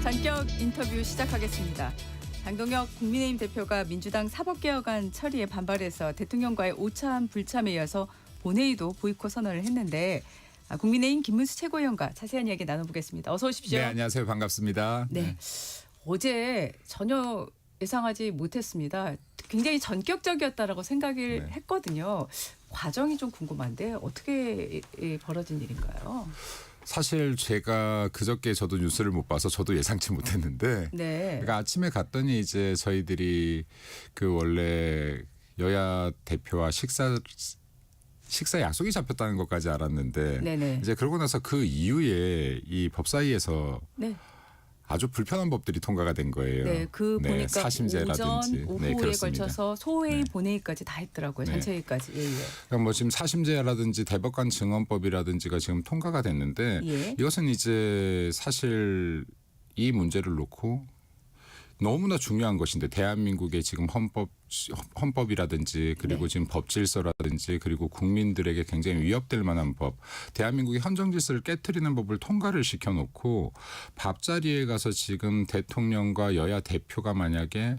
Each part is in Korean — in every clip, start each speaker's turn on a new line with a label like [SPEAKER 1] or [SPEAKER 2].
[SPEAKER 1] 전격 인터뷰 시작하겠습니다. 장동혁 국민의힘 대표가 민주당 사법개혁안 처리에 반발해서 대통령과의 오참 불참에 이어서 본회의도 보이콧 선언을 했는데 국민의힘 김문수 최고위원과 자세한 이야기 나눠보겠습니다. 어서 오십시오.
[SPEAKER 2] 네, 안녕하세요. 반갑습니다.
[SPEAKER 1] 네. 어제 전혀 예상하지 못했습니다. 굉장히 전격적이었다라고 생각을 했거든요. 과정이 좀 궁금한데 어떻게 벌어진 일인가요?
[SPEAKER 2] 사실 제가 그저께 저도 뉴스를 못 봐서 저도 예상치 못했는데
[SPEAKER 1] 네.
[SPEAKER 2] 그러니까 아침에 갔더니 이제 저희들이 그 원래 여야 대표와 식사 약속이 잡혔다는 것까지 알았는데
[SPEAKER 1] 네네.
[SPEAKER 2] 이제 그러고 나서 그 이후에 이 법사위에서
[SPEAKER 1] 네.
[SPEAKER 2] 아주 불편한 법들이 통과가 된 거예요.
[SPEAKER 1] 네, 보니까
[SPEAKER 2] 사심제라든지.
[SPEAKER 1] 오전, 오후에
[SPEAKER 2] 그렇습니다.
[SPEAKER 1] 걸쳐서 소회의 본회의까지 다 했더라고요.
[SPEAKER 2] 네.
[SPEAKER 1] 전체회의까지. 예.
[SPEAKER 2] 그러니까 뭐 지금 사심제라든지 대법관 증언법이라든지가 지금 통과가 됐는데
[SPEAKER 1] 예.
[SPEAKER 2] 이것은 이제 사실 이 문제를 놓고 너무나 중요한 것인데 대한민국의 지금 헌법이라든지 그리고
[SPEAKER 1] 네.
[SPEAKER 2] 지금 법질서라든지 그리고 국민들에게 굉장히 위협될 만한 법, 대한민국의 헌정질서를 깨트리는 법을 통과를 시켜놓고 밥자리에 가서 지금 대통령과 여야 대표가 만약에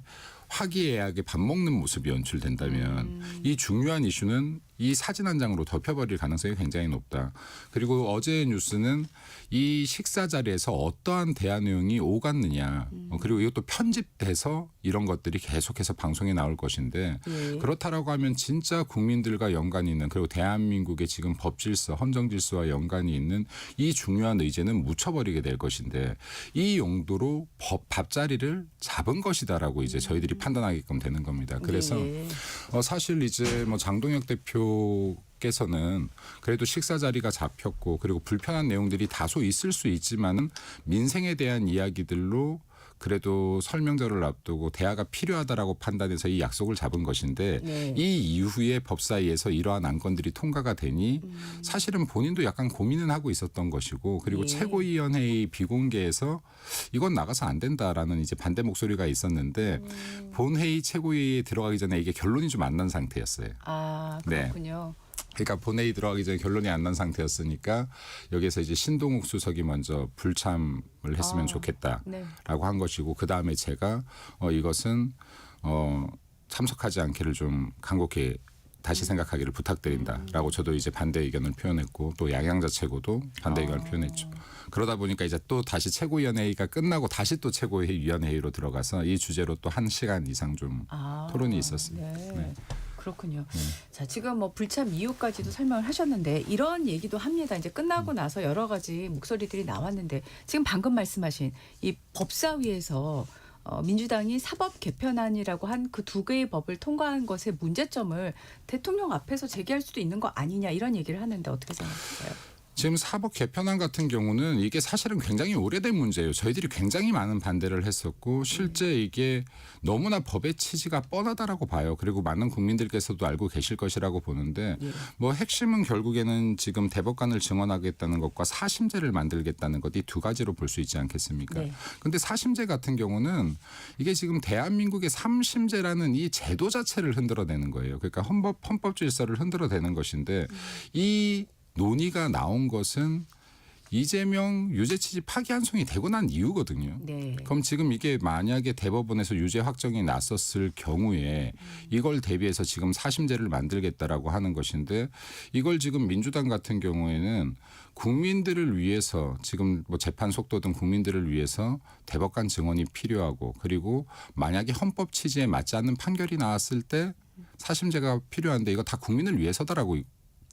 [SPEAKER 2] 화기애애하게 밥 먹는 모습이 연출된다면 이 중요한 이슈는 이 사진 한 장으로 덮여버릴 가능성이 굉장히 높다. 그리고 어제의 뉴스는 이 식사 자리에서 어떠한 대화 내용이 오갔느냐. 그리고 이것도 편집돼서 이런 것들이 계속해서 방송에 나올 것인데
[SPEAKER 1] 예.
[SPEAKER 2] 그렇다라고 하면 진짜 국민들과 연관이 있는 그리고 대한민국의 지금 법질서, 헌정질서와 연관이 있는 이 중요한 의제는 묻혀버리게 될 것인데 이 용도로 밥자리를 잡은 것이다라고 이제 저희들이 판단하게끔 되는 겁니다. 그래서
[SPEAKER 1] 네.
[SPEAKER 2] 사실 이제 뭐 장동혁 대표께서는 그래도 식사 자리가 잡혔고 그리고 불편한 내용들이 다소 있을 수 있지만은 민생에 대한 이야기들로 그래도 설명절을 앞두고 대화가 필요하다라고 판단해서 이 약속을 잡은 것인데
[SPEAKER 1] 네.
[SPEAKER 2] 이 이후에 법사위에서 이러한 안건들이 통과가 되니 사실은 본인도 약간 고민은 하고 있었던 것이고 그리고
[SPEAKER 1] 예.
[SPEAKER 2] 최고위원회의 비공개에서 이건 나가서 안 된다라는 이제 반대 목소리가 있었는데 본회의 최고위에 들어가기 전에 이게 결론이 좀 안 난 상태였어요.
[SPEAKER 1] 아,
[SPEAKER 2] 네.
[SPEAKER 1] 그렇군요.
[SPEAKER 2] 그러니까 본회의 들어가기 전에 결론이 안 난 상태였으니까 여기서 이제 신동욱 수석이 먼저 불참을 했으면 좋겠다라고
[SPEAKER 1] 네.
[SPEAKER 2] 한 것이고 그다음에 제가 이것은 참석하지 않기를 좀 간곡히 다시 생각하기를 부탁드린다라고 저도 이제 반대 의견을 표현했고 또 양양자 최고도 반대 의견을 표현했죠. 그러다 보니까 이제 또 다시 최고위원회의가 끝나고 다시 또 최고위원회의로 들어가서 이 주제로 또 1시간 이상 좀 토론이 있었습니다.
[SPEAKER 1] 네.
[SPEAKER 2] 네.
[SPEAKER 1] 그렇군요. 자, 지금 뭐 불참 이유까지도 설명을 하셨는데 이런 얘기도 합니다. 이제 끝나고 나서 여러 가지 목소리들이 나왔는데 지금 방금 말씀하신 이 법사위에서 민주당이 사법 개편안이라고 한 그 두 개의 법을 통과한 것의 문제점을 대통령 앞에서 제기할 수도 있는 거 아니냐 이런 얘기를 하는데 어떻게 생각하세요?
[SPEAKER 2] 지금 사법 개편안 같은 경우는 이게 사실은 굉장히 오래된 문제예요. 저희들이 굉장히 많은 반대를 했었고 실제 이게 너무나 법의 취지가 뻔하다라고 봐요. 그리고 많은 국민들께서도 알고 계실 것이라고 보는데 뭐 핵심은 결국에는 지금 대법관을 증언하겠다는 것과 사심제를 만들겠다는 것 이 두 가지로 볼 수 있지 않겠습니까?
[SPEAKER 1] 네.
[SPEAKER 2] 근데 사심제 같은 경우는 이게 지금 대한민국의 삼심제라는 이 제도 자체를 흔들어내는 거예요. 그러니까 헌법 질서를 흔들어내는 것인데 이 논의가 나온 것은 이재명 유죄 취지 파기환송이 되고 난 이유거든요.
[SPEAKER 1] 네.
[SPEAKER 2] 그럼 지금 이게 만약에 대법원에서 유죄 확정이 났었을 경우에 이걸 대비해서 지금 사심제를 만들겠다라고 하는 것인데 이걸 지금 민주당 같은 경우에는 국민들을 위해서 지금 뭐 재판 속도 등 국민들을 위해서 대법관 증언이 필요하고 그리고 만약에 헌법 취지에 맞지 않는 판결이 나왔을 때 사심제가 필요한데 이거 다 국민을 위해서다라고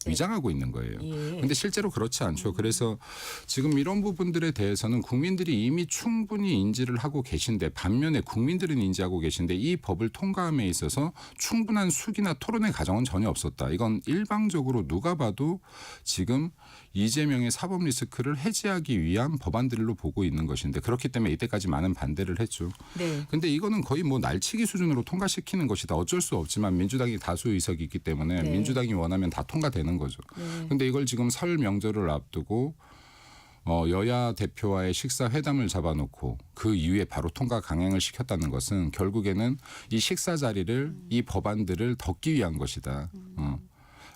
[SPEAKER 2] 위장하고 있는 거예요. 그런데
[SPEAKER 1] 예.
[SPEAKER 2] 실제로 그렇지 않죠. 그래서 지금 이런 부분들에 대해서는 국민들이 이미 충분히 인지를 하고 계신데 반면에 국민들은 인지하고 계신데 이 법을 통과함에 있어서 충분한 숙이나 토론의 과정은 전혀 없었다. 이건 일방적으로 누가 봐도 지금 이재명의 사법 리스크를 해지하기 위한 법안들로 보고 있는 것인데 그렇기 때문에 이때까지 많은 반대를 했죠.
[SPEAKER 1] 네.
[SPEAKER 2] 근데 이거는 거의 뭐 날치기 수준으로 통과시키는 것이다. 어쩔 수 없지만 민주당이 다수 의석이 있기 때문에
[SPEAKER 1] 네.
[SPEAKER 2] 민주당이 원하면 다 통과되는 거죠. 근데 이걸 지금 설 명절을 앞두고 여야 대표와의 식사 회담을 잡아놓고 그 이후에 바로 통과 강행을 시켰다는 것은 결국에는 이 식사 자리를 이 법안들을 덮기 위한 것이다.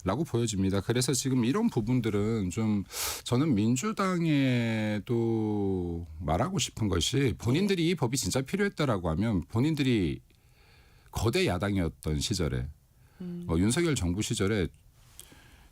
[SPEAKER 2] 라고 보여집니다. 그래서 지금 이런 부분들은 좀 저는 민주당에도 말하고 싶은 것이 본인들이 이 법이 진짜 필요했다라고 하면 본인들이 거대 야당이었던 시절에 윤석열 정부 시절에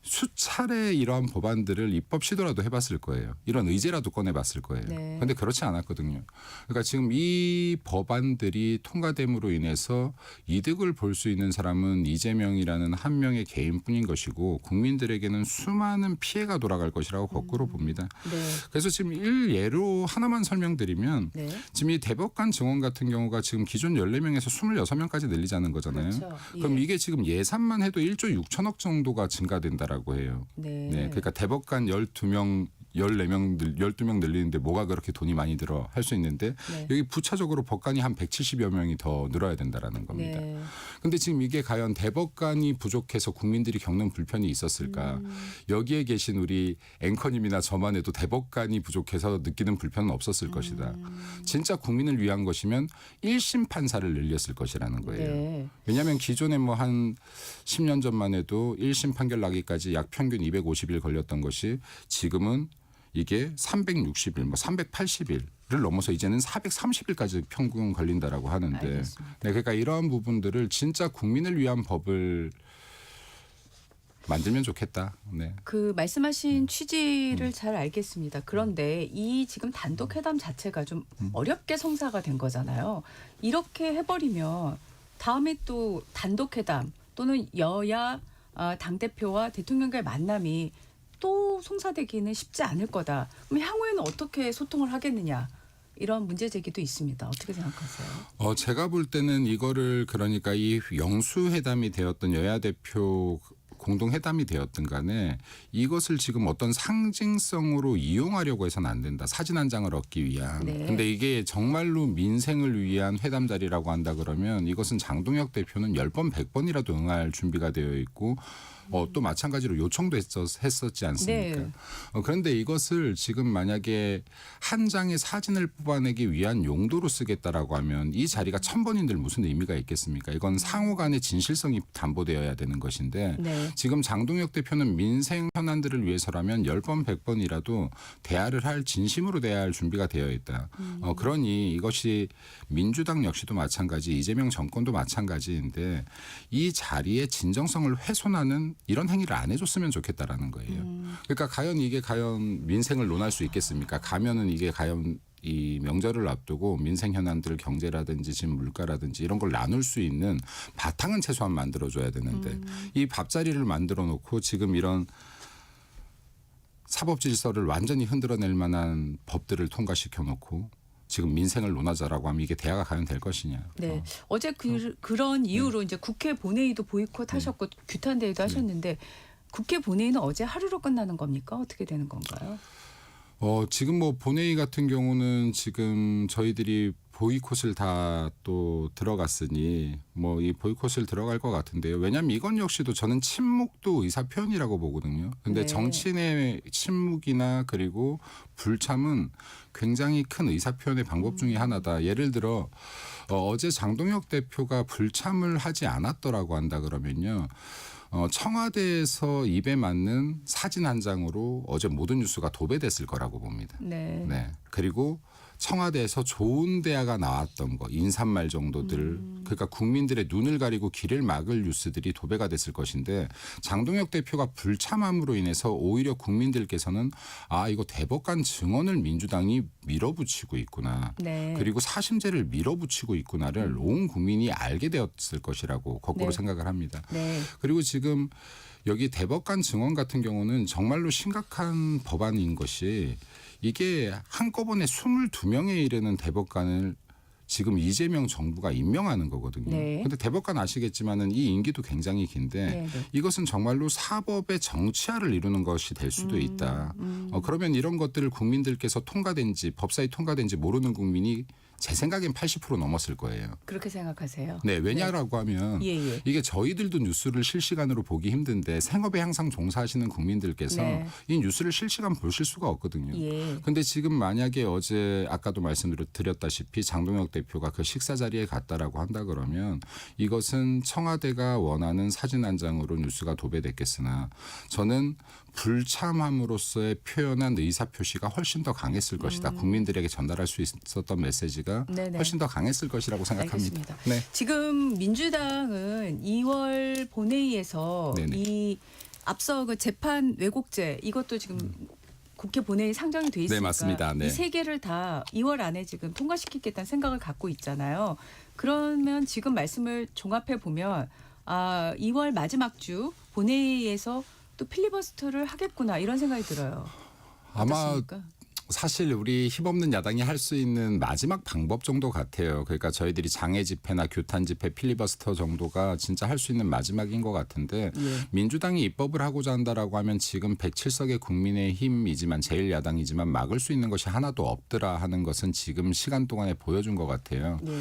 [SPEAKER 2] 수차례 이러한 법안들을 입법 시도라도 해봤을 거예요. 이런 의제라도 꺼내봤을 거예요. 그런데
[SPEAKER 1] 네.
[SPEAKER 2] 그렇지 않았거든요. 그러니까 지금 이 법안들이 통과됨으로 인해서 이득을 볼 수 있는 사람은 이재명이라는 한 명의 개인뿐인 것이고 국민들에게는 수많은 피해가 돌아갈 것이라고 거꾸로 봅니다.
[SPEAKER 1] 네.
[SPEAKER 2] 그래서 지금 일예로 하나만 설명드리면
[SPEAKER 1] 네.
[SPEAKER 2] 지금 이 대법관 증원 같은 경우가 지금 기존 14명에서 26명까지 늘리자는 거잖아요.
[SPEAKER 1] 그렇죠.
[SPEAKER 2] 그럼
[SPEAKER 1] 예.
[SPEAKER 2] 이게 지금 예산만 해도 1조 6천억 정도가 증가된다라고 해요.
[SPEAKER 1] 네.
[SPEAKER 2] 네. 그러니까 대법관 12명 12명 늘리는데 뭐가 그렇게 돈이 많이 들어 할 수 있는데
[SPEAKER 1] 네.
[SPEAKER 2] 여기 부차적으로 법관이 한 170여 명이 더 늘어야 된다라는 겁니다.
[SPEAKER 1] 네.
[SPEAKER 2] 근데 지금 이게 과연 대법관이 부족해서 국민들이 겪는 불편이 있었을까? 여기에 계신 우리 앵커님이나 저만 해도 대법관이 부족해서 느끼는 불편은 없었을 것이다. 진짜 국민을 위한 것이면 1심 판사를 늘렸을 것이라는 거예요.
[SPEAKER 1] 네.
[SPEAKER 2] 왜냐하면 기존에 뭐 한 10년 전만 해도 1심 판결 나기까지 약 평균 250일 걸렸던 것이 지금은 이게 360일, 뭐 380일을 넘어서 이제는 430일까지 평균 걸린다라고 하는데,
[SPEAKER 1] 알겠습니다.
[SPEAKER 2] 네, 그러니까 이러한 부분들을 진짜 국민을 위한 법을 만들면 좋겠다. 네.
[SPEAKER 1] 그 말씀하신 취지를 잘 알겠습니다. 그런데 이 지금 단독 회담 자체가 좀 어렵게 성사가 된 거잖아요. 이렇게 해버리면 다음에 또 단독 회담 또는 여야 당대표와 대통령과의 만남이 또 성사되기는 쉽지 않을 거다. 그럼 향후에는 어떻게 소통을 하겠느냐. 이런 문제 제기도 있습니다. 어떻게 생각하세요?
[SPEAKER 2] 제가 볼 때는 이거를 그러니까 이 영수회담이 되었던 여야 대표 공동회담이 되었든 간에 이것을 지금 어떤 상징성으로 이용하려고 해서는 안 된다. 사진 한 장을 얻기 위한.
[SPEAKER 1] 네.
[SPEAKER 2] 근데 이게 정말로 민생을 위한 회담 자리라고 한다 그러면 이것은 장동혁 대표는 10번 100번이라도 응할 준비가 되어 있고 또 마찬가지로 요청도 했었지 않습니까?
[SPEAKER 1] 네.
[SPEAKER 2] 그런데 이것을 지금 만약에 한 장의 사진을 뽑아내기 위한 용도로 쓰겠다라고 하면 이 자리가 1000번인들 무슨 의미가 있겠습니까? 이건 상호 간의 진실성이 담보되어야 되는 것인데
[SPEAKER 1] 네.
[SPEAKER 2] 지금 장동혁 대표는 민생 현안들을 위해서라면 10번 100번이라도 대화를 할 진심으로 대화할 준비가 되어 있다. 그러니 이것이 민주당 역시도 마찬가지 이재명 정권도 마찬가지인데 이 자리의 진정성을 훼손하는 이런 행위를 안 해줬으면 좋겠다라는 거예요. 그러니까 과연 민생을 논할 수 있겠습니까? 가면은 이게 과연 이 명절을 앞두고 민생 현안들 경제라든지 지금 물가라든지 이런 걸 나눌 수 있는 바탕은 최소한 만들어줘야 되는데 이 밥자리를 만들어 놓고 지금 이런 사법 질서를 완전히 흔들어낼 만한 법들을 통과시켜 놓고 지금 민생을 논하자라고 하면 이게 대화가 과연 될 것이냐.
[SPEAKER 1] 네. 어제 그런 이유로 이제 국회 본회의도 보이콧하셨고 규탄 대회도 하셨는데 국회 본회의는 어제 하루로 끝나는 겁니까? 어떻게 되는 건가요?
[SPEAKER 2] 지금 뭐 본회의 같은 경우는 지금 저희들이 보이콧을 다 또 들어갔으니 뭐 이 보이콧을 들어갈 것 같은데요. 왜냐하면 이건 역시도 저는 침묵도 의사표현이라고 보거든요. 근데
[SPEAKER 1] 네.
[SPEAKER 2] 정치인의 침묵이나 그리고 불참은 굉장히 큰 의사표현의 방법 중에 하나다. 예를 들어 어제 장동혁 대표가 불참을 하지 않았더라고 한다 그러면요. 청와대에서 입에 맞는 사진 한 장으로 어제 모든 뉴스가 도배됐을 거라고 봅니다.
[SPEAKER 1] 네.
[SPEAKER 2] 네. 그리고 청와대에서 좋은 대화가 나왔던 거 인사말 정도들 그러니까 국민들의 눈을 가리고 길을 막을 뉴스들이 도배가 됐을 것인데 장동혁 대표가 불참함으로 인해서 오히려 국민들께서는 이거 대법관 증언을 민주당이 밀어붙이고 있구나.
[SPEAKER 1] 네.
[SPEAKER 2] 그리고 사심제를 밀어붙이고 있구나를 온 국민이 알게 되었을 것이라고 거꾸로
[SPEAKER 1] 네.
[SPEAKER 2] 생각을 합니다.
[SPEAKER 1] 네.
[SPEAKER 2] 그리고 지금 여기 대법관 증언 같은 경우는 정말로 심각한 법안인 것이 이게 한꺼번에 22명에 이르는 대법관을 지금 이재명 정부가 임명하는 거거든요.
[SPEAKER 1] 네.
[SPEAKER 2] 그런데 대법관 아시겠지만은 이 임기도 굉장히 긴데
[SPEAKER 1] 네, 네.
[SPEAKER 2] 이것은 정말로 사법의 정치화를 이루는 것이 될 수도 있다. 그러면 이런 것들을 국민들께서 통과된지 법사위 통과된지 모르는 국민이 제 생각엔 80% 넘었을 거예요.
[SPEAKER 1] 그렇게 생각하세요?
[SPEAKER 2] 네, 왜냐라고 하면
[SPEAKER 1] 예.
[SPEAKER 2] 이게 저희들도 뉴스를 실시간으로 보기 힘든데 생업에 항상 종사하시는 국민들께서
[SPEAKER 1] 네.
[SPEAKER 2] 이 뉴스를 실시간 보실 수가 없거든요.
[SPEAKER 1] 예.
[SPEAKER 2] 근데 지금 만약에 어제 아까도 말씀드렸다시피 장동혁 대표가 그 식사 자리에 갔다라고 한다 그러면 이것은 청와대가 원하는 사진 한 장으로 뉴스가 도배됐겠으나 저는 불참함으로써의 표현한 의사표시가 훨씬 더 강했을 것이다. 국민들에게 전달할 수 있었던 메시지가
[SPEAKER 1] 네네.
[SPEAKER 2] 훨씬 더 강했을 것이라고 생각합니다.
[SPEAKER 1] 알겠습니다.
[SPEAKER 2] 네.
[SPEAKER 1] 지금 민주당은 2월 본회의에서
[SPEAKER 2] 네네.
[SPEAKER 1] 이 앞서 그 재판 왜곡죄 이것도 지금 국회 본회의 상정이 돼 있으니까
[SPEAKER 2] 네, 맞습니다. 네.
[SPEAKER 1] 이 세 개를 다 2월 안에 지금 통과시키겠다는 생각을 갖고 있잖아요. 그러면 지금 말씀을 종합해 보면 2월 마지막 주 본회의에서 또 필리버스터를 하겠구나 이런 생각이 들어요.
[SPEAKER 2] 아마
[SPEAKER 1] 어떻습니까?
[SPEAKER 2] 사실 우리 힘없는 야당이 할 수 있는 마지막 방법 정도 같아요. 그러니까 저희들이 장애 집회나 규탄 집회, 필리버스터 정도가 진짜 할 수 있는 마지막인 것 같은데
[SPEAKER 1] 예.
[SPEAKER 2] 민주당이 입법을 하고자 한다라고 하면 지금 107석의 국민의힘이지만 제1야당이지만 막을 수 있는 것이 하나도 없더라 하는 것은 지금 시간 동안에 보여준 것 같아요.
[SPEAKER 1] 네.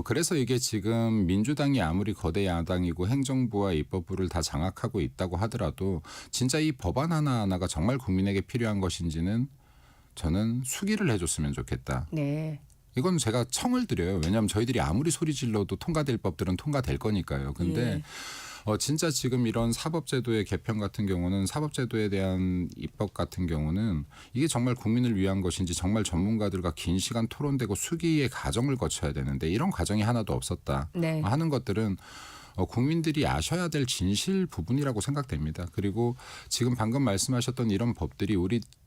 [SPEAKER 2] 그래서 이게 지금 민주당이 아무리 거대 야당이고 행정부와 입법부를 다 장악하고 있다고 하더라도 진짜 이 법안 하나하나가 정말 국민에게 필요한 것인지는 저는 수기를 해줬으면 좋겠다.
[SPEAKER 1] 네.
[SPEAKER 2] 이건 제가 청을 드려요. 왜냐하면 저희들이 아무리 소리 질러도 통과될 법들은 통과될 거니까요. 근데 진짜 지금 이런 사법제도의 개편 같은 경우는 사법제도에 대한 입법 같은 경우는 이게 정말 국민을 위한 것인지 정말 전문가들과 긴 시간 토론되고 수기의 과정을 거쳐야 되는데 이런 과정이 하나도 없었다
[SPEAKER 1] 네.
[SPEAKER 2] 하는 것들은 국민들이 아셔야 될 진실 부분이라고 생각됩니다. 그리고 지금 방금 말씀하셨던 이런 법들이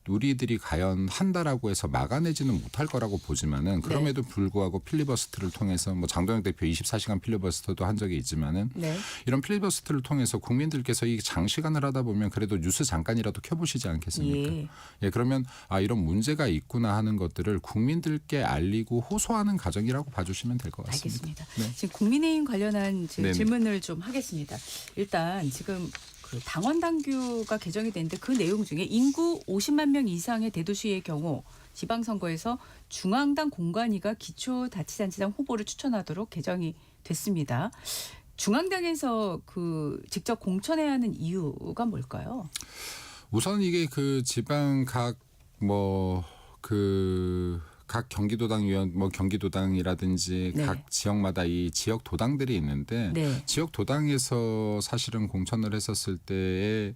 [SPEAKER 2] 우리들이 과연 한다라고 해서 막아내지는 못할 거라고 보지만은 그럼에도 불구하고 필리버스터를 통해서 뭐 장동혁 대표 24시간 필리버스터도 한 적이 있지만은
[SPEAKER 1] 네.
[SPEAKER 2] 이런 필리버스터를 통해서 국민들께서 이 장시간을 하다 보면 그래도 뉴스 잠깐이라도 켜보시지 않겠습니까? 예, 그러면 이런 문제가 있구나 하는 것들을 국민들께 알리고 호소하는 과정이라고 봐주시면 될 것 같습니다.
[SPEAKER 1] 알겠습니다.
[SPEAKER 2] 네.
[SPEAKER 1] 지금 국민의힘 관련한
[SPEAKER 2] 네네.
[SPEAKER 1] 질문을 좀 하겠습니다. 일단 지금 그 당원 당규가 개정이 됐는데 그 내용 중에 인구 50만 명 이상의 대도시의 경우 지방선거에서 중앙당 공관위가 기초자치단체장 후보를 추천하도록 개정이 됐습니다. 중앙당에서 그 직접 공천해야 하는 이유가 뭘까요?
[SPEAKER 2] 우선 이게 그 지방 각 경기도당 위원 경기도당이라든지
[SPEAKER 1] 네.
[SPEAKER 2] 각 지역마다 이 지역 도당들이 있는데
[SPEAKER 1] 네.
[SPEAKER 2] 지역 도당에서 사실은 공천을 했었을 때에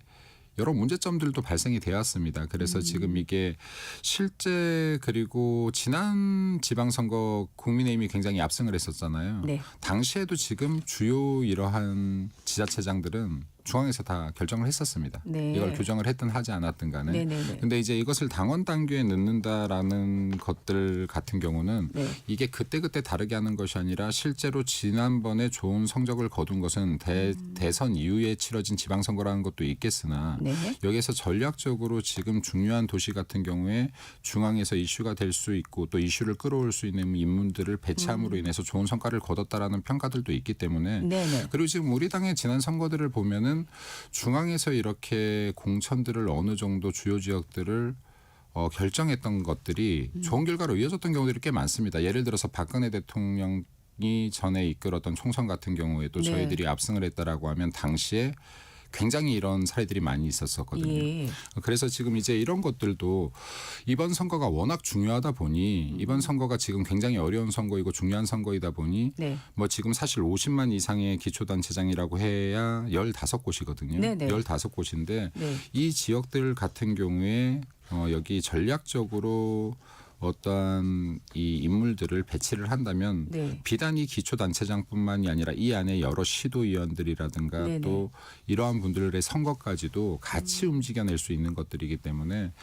[SPEAKER 2] 여러 문제점들도 발생이 되었습니다. 그래서 지금 이게 실제 그리고 지난 지방선거 국민의힘이 굉장히 압승을 했었잖아요.
[SPEAKER 1] 네.
[SPEAKER 2] 당시에도 지금 주요 이러한 지자체장들은 중앙에서 다 결정을 했었습니다.
[SPEAKER 1] 네.
[SPEAKER 2] 이걸 규정을 했든 하지 않았든 간에.
[SPEAKER 1] 네네네.
[SPEAKER 2] 근데 이제 이것을 당원 당규에 넣는다라는 것들 같은 경우는
[SPEAKER 1] 네.
[SPEAKER 2] 이게 그때그때 다르게 하는 것이 아니라 실제로 지난번에 좋은 성적을 거둔 것은 대선 이후에 치러진 지방선거라는 것도 있겠으나
[SPEAKER 1] 네.
[SPEAKER 2] 여기에서 전략적으로 지금 중요한 도시 같은 경우에 중앙에서 이슈가 될 수 있고 또 이슈를 끌어올 수 있는 인물들을 배치함으로 인해서 좋은 성과를 거뒀다라는 평가들도 있기 때문에
[SPEAKER 1] 네네.
[SPEAKER 2] 그리고 지금 우리 당의 지난 선거들을 보면은 중앙에서 이렇게 공천들을 어느 정도 주요 지역들을 결정했던 것들이 좋은 결과로 이어졌던 경우들이 꽤 많습니다. 예를 들어서 박근혜 대통령이 전에 이끌었던 총선 같은 경우에도
[SPEAKER 1] 네.
[SPEAKER 2] 저희들이 압승을 했다라고 하면 당시에 굉장히 이런 사례들이 많이 있었거든요.
[SPEAKER 1] 예.
[SPEAKER 2] 그래서 지금 이제 이런 것들도 이번 선거가 워낙 중요하다 보니 이번 선거가 지금 굉장히 어려운 선거이고 중요한 선거이다 보니
[SPEAKER 1] 네.
[SPEAKER 2] 뭐 지금 사실 50만 이상의 기초단체장이라고 해야 15곳이거든요.
[SPEAKER 1] 네네.
[SPEAKER 2] 15곳인데
[SPEAKER 1] 네.
[SPEAKER 2] 이 지역들 같은 경우에 여기 전략적으로 어떠한 이 인물들을 배치를 한다면
[SPEAKER 1] 네.
[SPEAKER 2] 비단 이 기초단체장뿐만이 아니라 이 안에 여러 시도위원들이라든가
[SPEAKER 1] 네네.
[SPEAKER 2] 또 이러한 분들의 선거까지도 같이 움직여낼 수 있는 것들이기 때문에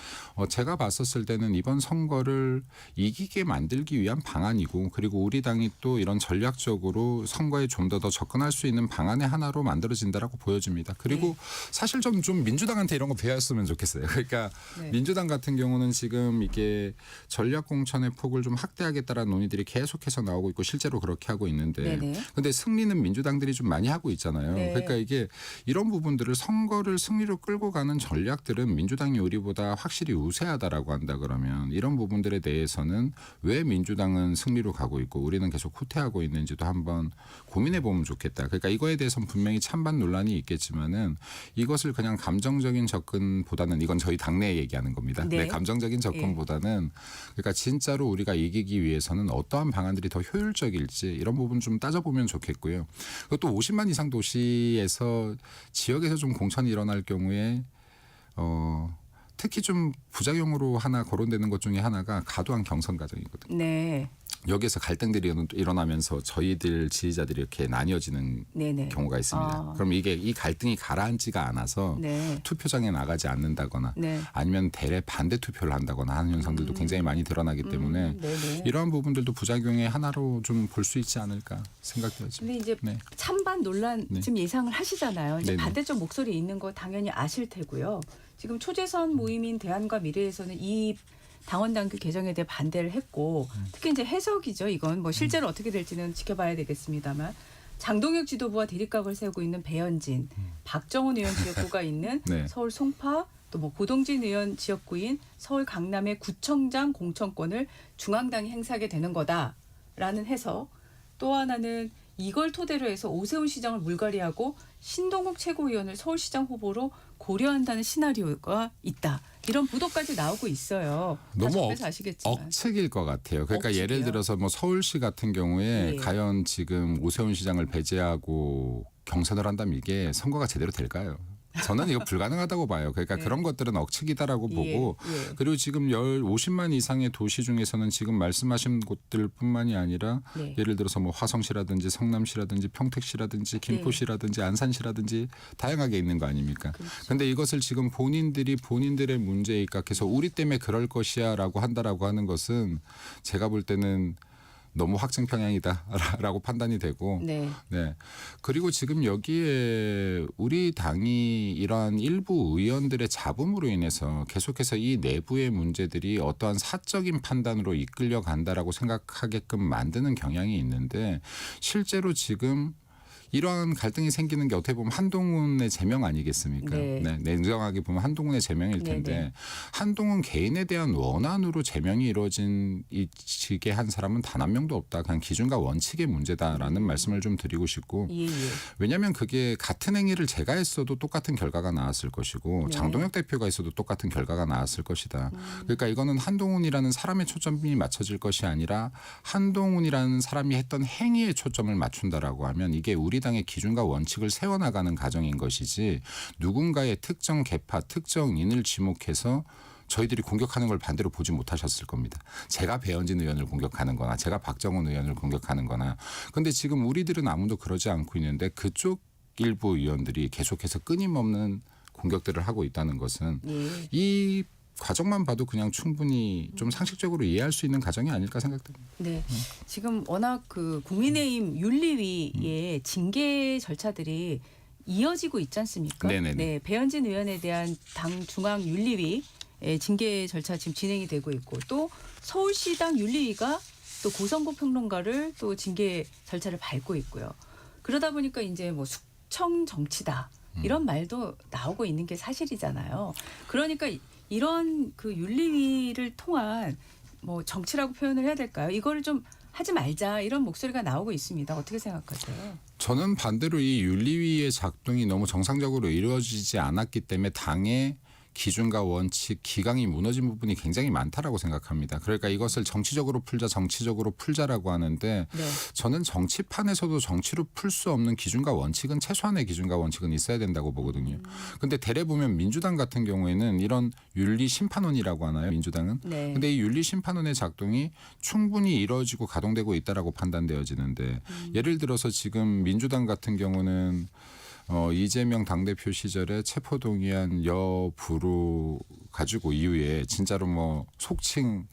[SPEAKER 2] 제가 봤었을 때는 이번 선거를 이기게 만들기 위한 방안이고 그리고 우리 당이 또 이런 전략적으로 선거에 좀 더 접근할 수 있는 방안의 하나로 만들어진다라고 보여집니다. 그리고
[SPEAKER 1] 네.
[SPEAKER 2] 사실 좀 민주당한테 이런 거 배웠으면 좋겠어요. 그러니까
[SPEAKER 1] 네.
[SPEAKER 2] 민주당 같은 경우는 지금 이게 전략 전략 공천의 폭을 좀 확대하겠다라는 논의들이 계속해서 나오고 있고 실제로 그렇게 하고 있는데
[SPEAKER 1] 네네.
[SPEAKER 2] 근데 승리는 민주당들이 좀 많이 하고 있잖아요.
[SPEAKER 1] 네.
[SPEAKER 2] 그러니까 이게 이런 부분들을 선거를 승리로 끌고 가는 전략들은 민주당이 우리보다 확실히 우세하다라고 한다 그러면 이런 부분들에 대해서는 왜 민주당은 승리로 가고 있고 우리는 계속 후퇴하고 있는지도 한번 고민해 보면 좋겠다. 그러니까 이거에 대해서는 분명히 찬반 논란이 있겠지만은 이것을 그냥 감정적인 접근보다는 이건 저희 당내에 얘기하는 겁니다.
[SPEAKER 1] 네.
[SPEAKER 2] 감정적인 접근보다는 그러니까 진짜로 우리가 이기기 위해서는 어떠한 방안들이 더 효율적일지 이런 부분 좀 따져보면 좋겠고요. 그리고 또 50만 이상 도시에서 지역에서 좀 공천이 일어날 경우에 특히 좀 부작용으로 하나 거론되는 것 중에 하나가 과도한 경선 과정이거든요.
[SPEAKER 1] 네.
[SPEAKER 2] 여기에서 갈등들이 일어나면서 저희들 지지자들이 이렇게 나뉘어지는
[SPEAKER 1] 네네.
[SPEAKER 2] 경우가 있습니다. 그럼 이게 이 갈등이 가라앉지가 않아서
[SPEAKER 1] 네.
[SPEAKER 2] 투표장에 나가지 않는다거나
[SPEAKER 1] 네.
[SPEAKER 2] 아니면 대래 반대 투표를 한다거나 하는 현상들도 굉장히 많이 드러나기 때문에
[SPEAKER 1] 네네.
[SPEAKER 2] 이러한 부분들도 부작용의 하나로 좀 볼 수 있지 않을까 생각되어집니다.
[SPEAKER 1] 근데 이제
[SPEAKER 2] 네.
[SPEAKER 1] 찬반 논란
[SPEAKER 2] 네.
[SPEAKER 1] 지금 예상을 하시잖아요. 이제
[SPEAKER 2] 네네.
[SPEAKER 1] 반대쪽 목소리 있는 거 당연히 아실 테고요. 지금 초재선 모임인 대안과 미래에서는 이 당원 당규 개정에 대해 반대를 했고 특히 이제 해석이죠. 이건 뭐 실제로 어떻게 될지는 지켜봐야 되겠습니다만 장동혁 지도부와 대립각을 세우고 있는 배현진, 박정훈 의원 지역구가 있는
[SPEAKER 2] 네.
[SPEAKER 1] 서울 송파 또 뭐 고동진 의원 지역구인 서울 강남의 구청장 공천권을 중앙당이 행사하게 되는 거다라는 해석. 또 하나는 이걸 토대로 해서 오세훈 시장을 물갈이하고 신동국 최고위원을 서울시장 후보로 고려한다는 시나리오가 있다. 이런 보도까지 나오고 있어요.
[SPEAKER 2] 너무
[SPEAKER 1] 아시겠지만.
[SPEAKER 2] 억측일 것 같아요. 그러니까
[SPEAKER 1] 억측이요?
[SPEAKER 2] 예를 들어서 뭐 서울시 같은 경우에
[SPEAKER 1] 예.
[SPEAKER 2] 과연 지금 오세훈 시장을 배제하고 경선을 한다면 이게 선거가 제대로 될까요? 저는 이거 불가능하다고 봐요. 그러니까
[SPEAKER 1] 네.
[SPEAKER 2] 그런 것들은 억측이다라고 보고
[SPEAKER 1] 예.
[SPEAKER 2] 그리고 지금 50만 이상의 도시 중에서는 지금 말씀하신 곳들뿐만이 아니라
[SPEAKER 1] 네.
[SPEAKER 2] 예를 들어서 뭐 화성시라든지 성남시라든지 평택시라든지 김포시라든지 안산시라든지 다양하게 있는 거 아닙니까? 그런데 이것을 지금 본인들이 본인들의 문제에 입각해서 우리 때문에 그럴 것이야라고 한다라고 하는 것은 제가 볼 때는 너무 확증 편향이다라고 판단이 되고
[SPEAKER 1] 네.
[SPEAKER 2] 네. 그리고 지금 여기에 우리 당이 이러한 일부 의원들의 잡음으로 인해서 계속해서 이 내부의 문제들이 어떠한 사적인 판단으로 이끌려 간다라고 생각하게끔 만드는 경향이 있는데 실제로 지금 이러한 갈등이 생기는 게 어떻게 보면 한동훈의 제명 아니겠습니까?
[SPEAKER 1] 네.
[SPEAKER 2] 냉정하게 보면 한동훈의 제명일 텐데
[SPEAKER 1] 네네.
[SPEAKER 2] 한동훈 개인에 대한 원한으로 제명이 이루어지게 한 사람은 단 한 명도 없다. 그냥 기준과 원칙의 문제다라는 말씀을 좀 드리고 싶고
[SPEAKER 1] 예.
[SPEAKER 2] 왜냐하면 그게 같은 행위를 제가 했어도 똑같은 결과가 나왔을 것이고
[SPEAKER 1] 네.
[SPEAKER 2] 장동혁 대표가 있어도 똑같은 결과가 나왔을 것이다. 그러니까 이거는 한동훈이라는 사람의 초점이 맞춰질 것이 아니라 한동훈이라는 사람이 했던 행위에 초점을 맞춘다라고 하면 이게 우리 당의 기준과 원칙을 세워나가는 과정인 것이지 누군가의 특정 계파, 특정인을 지목해서 저희들이 공격하는 걸 반대로 보지 못하셨을 겁니다. 제가 배현진 의원을 공격하는 거나 제가 박정훈 의원을 공격하는 거나. 그런데 지금 우리들은 아무도 그러지 않고 있는데 그쪽 일부 의원들이 계속해서 끊임없는 공격들을 하고 있다는 것은
[SPEAKER 1] 예.
[SPEAKER 2] 이 과정만 봐도 그냥 충분히 좀 상식적으로 이해할 수 있는 과정이 아닐까 생각됩니다.
[SPEAKER 1] 네. 지금 워낙 그 국민의힘 윤리위의 징계 절차들이 이어지고 있지 않습니까?
[SPEAKER 2] 네네네.
[SPEAKER 1] 네. 배현진 의원에 대한 당 중앙 윤리위 징계 절차 지금 진행이 되고 있고 또 서울시당 윤리위가 또 고성고 평론가를 또 징계 절차를 밟고 있고요. 그러다 보니까 이제 뭐 숙청 정치다 이런 말도 나오고 있는 게 사실이잖아요. 그러니까 이런 그 윤리위를 통한 뭐 정치라고 표현을 해야 될까요? 이거를 좀 하지 말자 이런 목소리가 나오고 있습니다. 어떻게 생각하세요?
[SPEAKER 2] 저는 반대로 이 윤리위의 작동이 너무 정상적으로 이루어지지 않았기 때문에 당의 기준과 원칙, 기강이 무너진 부분이 굉장히 많다라고 생각합니다. 그러니까 이것을 정치적으로 풀자라고 하는데
[SPEAKER 1] 네.
[SPEAKER 2] 저는 정치판에서도 정치로 풀 수 없는 기준과 원칙은 최소한의 기준과 원칙은 있어야 된다고 보거든요. 그런데 대래 보면 민주당 같은 경우에는 이런 윤리심판원이라고 하나요? 민주당은.
[SPEAKER 1] 네.
[SPEAKER 2] 근데 이 윤리심판원의 작동이 충분히 이루어지고 가동되고 있다라고 판단되어지는데 예를 들어서 지금 민주당 같은 경우는 이재명 당대표 시절에 체포동의안 여부로 가지고 이후에 진짜로 뭐 속칭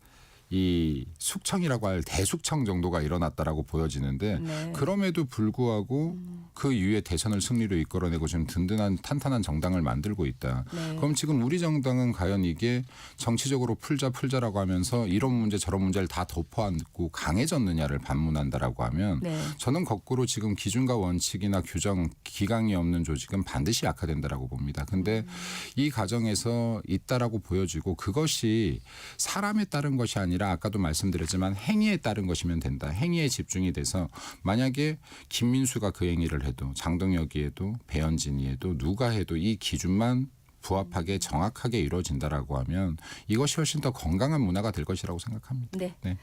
[SPEAKER 2] 이 숙청이라고 할 대숙청 정도가 일어났다라고 보여지는데
[SPEAKER 1] 네.
[SPEAKER 2] 그럼에도 불구하고 그 이후에 대선을 승리로 이끌어내고 지금 든든한 탄탄한 정당을 만들고 있다.
[SPEAKER 1] 네.
[SPEAKER 2] 그럼 지금 우리 정당은 과연 이게 정치적으로 풀자라고 하면서 이런 문제 저런 문제를 다 덮어안고 강해졌느냐를 반문한다라고 하면
[SPEAKER 1] 네.
[SPEAKER 2] 저는 거꾸로 지금 기준과 원칙이나 규정 기강이 없는 조직은 반드시 악화된다라고 봅니다. 근데 이 과정에서 있다라고 보여지고 그것이 사람에 따른 것이 아니라 아까도 말씀드렸지만 행위에 따른 것이면 된다. 행위에 집중이 돼서 만약에 김민수가 그 행위를 해도 장동혁이 해도 배현진이 해도 누가 해도 이 기준만 부합하게 정확하게 이루어진다라고 하면 이것이 훨씬 더 건강한 문화가 될 것이라고 생각합니다.
[SPEAKER 1] 네.
[SPEAKER 2] 네.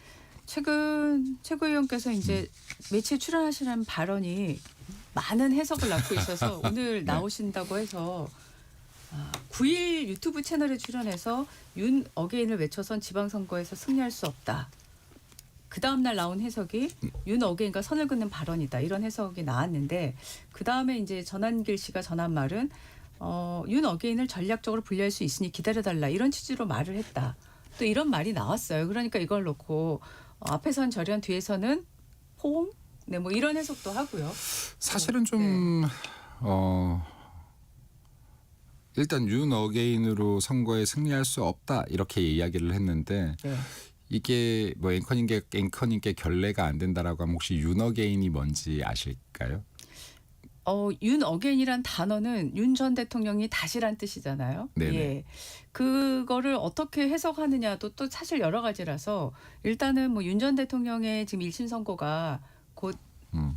[SPEAKER 1] 최근 최고위원께서 이제 매체 출연하시는 발언이 많은 해석을 낳고 있어서 오늘 나오신다고 해서 9일 유튜브 채널에 출연해서 윤 어게인을 외쳐선 지방선거에서 승리할 수 없다. 그 다음 날 나온 해석이 윤 어게인과 선을 긋는 발언이다. 이런 해석이 나왔는데 그 다음에 이제 전한길 씨가 전한 말은 윤 어게인을 전략적으로 분리할 수 있으니 기다려달라. 이런 취지로 말을 했다. 또 이런 말이 나왔어요. 그러니까 이걸 놓고 앞에선 절연 뒤에서는 포옹? 네, 뭐 이런 해석도 하고요.
[SPEAKER 2] 사실은 좀 일단 윤 어게인으로 선거에 승리할 수 없다 이렇게 이야기를 했는데
[SPEAKER 1] 네.
[SPEAKER 2] 이게 뭐 앵커님께 결례가 안 된다라고 하면 혹시 윤 어게인이 뭔지 아실까요?
[SPEAKER 1] 윤 어게인이란 단어는 윤 전 대통령이 다시란 뜻이잖아요.
[SPEAKER 2] 네네.
[SPEAKER 1] 예. 그거를 어떻게 해석하느냐도 또 사실 여러 가지라서 일단은 뭐 윤 전 대통령의 지금 1심 선고가 곧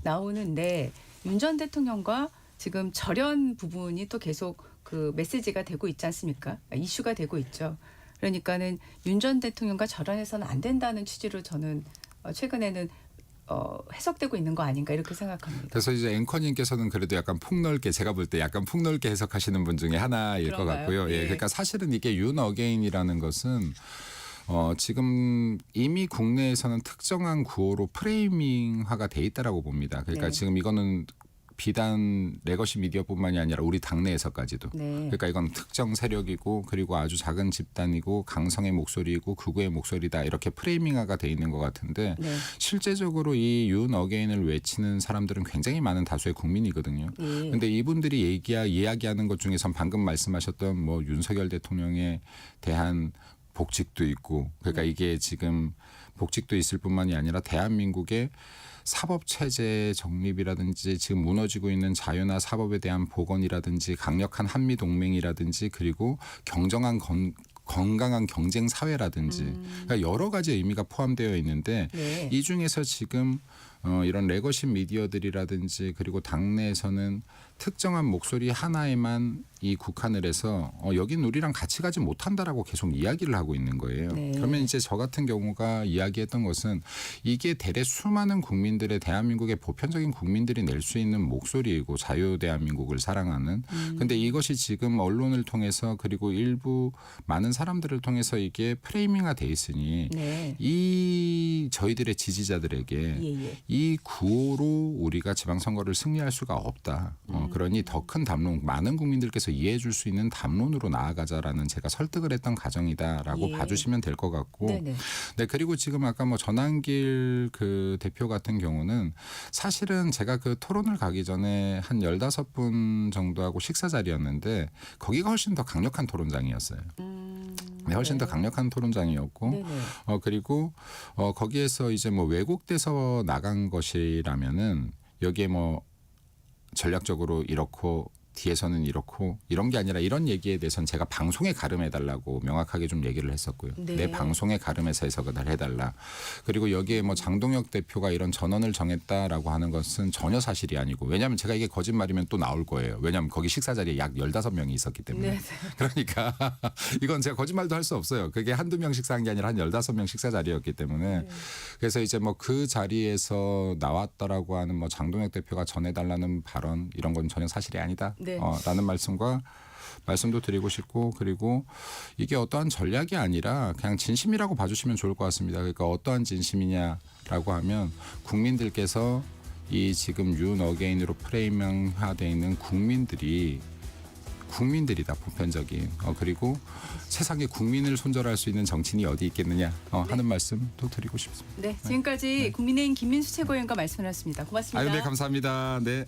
[SPEAKER 1] 나오는데 윤 전 대통령과 지금 절연 부분이 또 계속 그 메시지가 되고 있지 않습니까? 이슈가 되고 있죠. 그러니까는 윤 전 대통령과 절연해서는 안 된다는 취지로 저는 최근에는 해석되고 있는 거 아닌가 이렇게 생각합니다.
[SPEAKER 2] 그래서 이제 앵커님께서는 그래도 약간 폭넓게 제가 볼 때 약간 폭넓게 해석하시는 분 중에 하나일 것
[SPEAKER 1] 그런가요?
[SPEAKER 2] 같고요. 예,
[SPEAKER 1] 예.
[SPEAKER 2] 그러니까 사실은 이게 윤 어게인이라는 것은 지금 이미 국내에서는 특정한 구호로 프레이밍화가 돼 있다라고 봅니다. 그러니까
[SPEAKER 1] 네.
[SPEAKER 2] 지금 이거는 비단 레거시 미디어뿐만이 아니라 우리 당내에서까지도.
[SPEAKER 1] 네.
[SPEAKER 2] 그러니까 이건 특정 세력이고 그리고 아주 작은 집단이고 강성의 목소리이고 극우의 목소리다 이렇게 프레이밍화가 돼 있는 것 같은데
[SPEAKER 1] 네.
[SPEAKER 2] 실제적으로 이 윤 어게인을 외치는 사람들은 굉장히 많은 다수의 국민이거든요.
[SPEAKER 1] 예.
[SPEAKER 2] 근데 이분들이 이야기하는 것 중에선 방금 말씀하셨던 뭐 윤석열 대통령에 대한 복직도 있고 그러니까 이게 지금 복직도 있을 뿐만이 아니라 대한민국의 사법체제 정립이라든지 지금 무너지고 있는 자유나 사법에 대한 복원이라든지 강력한 한미동맹이라든지 그리고 건강한 경쟁 사회라든지 그러니까 여러 가지 의미가 포함되어 있는데
[SPEAKER 1] 네.
[SPEAKER 2] 이 중에서 지금 이런 레거시 미디어들이라든지 그리고 당내에서는 특정한 목소리 하나에만 이 국한을 해서 여긴 우리랑 같이 가지 못한다라고 계속 이야기를 하고 있는 거예요.
[SPEAKER 1] 네.
[SPEAKER 2] 그러면 이제 저 같은 경우가 이야기했던 것은 이게 대래 수많은 국민들의 대한민국의 보편적인 국민들이 낼 수 있는 목소리이고 자유 대한민국을 사랑하는 근데 이것이 지금 언론을 통해서 그리고 일부 많은 사람들을 통해서 이게 프레이밍화 돼 있으니
[SPEAKER 1] 네.
[SPEAKER 2] 이 저희들의 지지자들에게
[SPEAKER 1] 예.
[SPEAKER 2] 이 구호로 우리가 지방선거를 승리할 수가 없다. 그러니 더 큰 담론, 많은 국민들께서 이해해 줄 수 있는 담론으로 나아가자라는 제가 설득을 했던 과정이다라고
[SPEAKER 1] 예.
[SPEAKER 2] 봐주시면 될 것 같고.
[SPEAKER 1] 네네.
[SPEAKER 2] 네, 그리고 지금 아까 뭐 전한길 그 대표 같은 경우는 사실은 제가 그 토론을 가기 전에 한 15분 정도하고 식사 자리였는데 거기가 훨씬 더 강력한 토론장이었어요. 네, 훨씬 더 강력한 토론장이었고
[SPEAKER 1] 네네.
[SPEAKER 2] 그리고 거기에서 이제 뭐 왜곡돼서 나간 것이라면은 여기에 뭐 전략적으로 이렇고 뒤에서는 이렇고 이런 게 아니라 이런 얘기에 대해서는 제가 방송에 가름해달라고 명확하게 좀 얘기를 했었고요.
[SPEAKER 1] 네.
[SPEAKER 2] 내 방송에 가름해서 해석을 해달라. 그리고 여기에 뭐 장동혁 대표가 이런 전언을 정했다라고 하는 것은 전혀 사실이 아니고 왜냐하면 제가 이게 거짓말이면 또 나올 거예요. 왜냐하면 거기 식사 자리에 약 15명이 있었기 때문에.
[SPEAKER 1] 네.
[SPEAKER 2] 그러니까 이건 제가 거짓말도 할 수 없어요. 그게 한두 명 식사한 게 아니라 한 15명 식사 자리였기 때문에 그래서 이제 뭐 그 자리에서 나왔다라고 하는 뭐 장동혁 대표가 전해달라는 발언 이런 건 전혀 사실이 아니다.
[SPEAKER 1] 네.
[SPEAKER 2] 라는 말씀도 드리고 싶고 그리고 이게 어떠한 전략이 아니라 그냥 진심이라고 봐주시면 좋을 것 같습니다. 그러니까 어떠한 진심이냐라고 하면 국민들께서 이 지금 윤 어게인으로 프레이밍화되어 있는 국민들이 국민들이다 보편적인 그리고 세상에 국민을 손절할 수 있는 정치인이 어디 있겠느냐 하는 말씀도 드리고 싶습니다.
[SPEAKER 1] 네, 지금까지 국민의힘 김민수 최고위원과 말씀을 나눴습니다. 고맙습니다.
[SPEAKER 2] 네, 감사합니다. 네.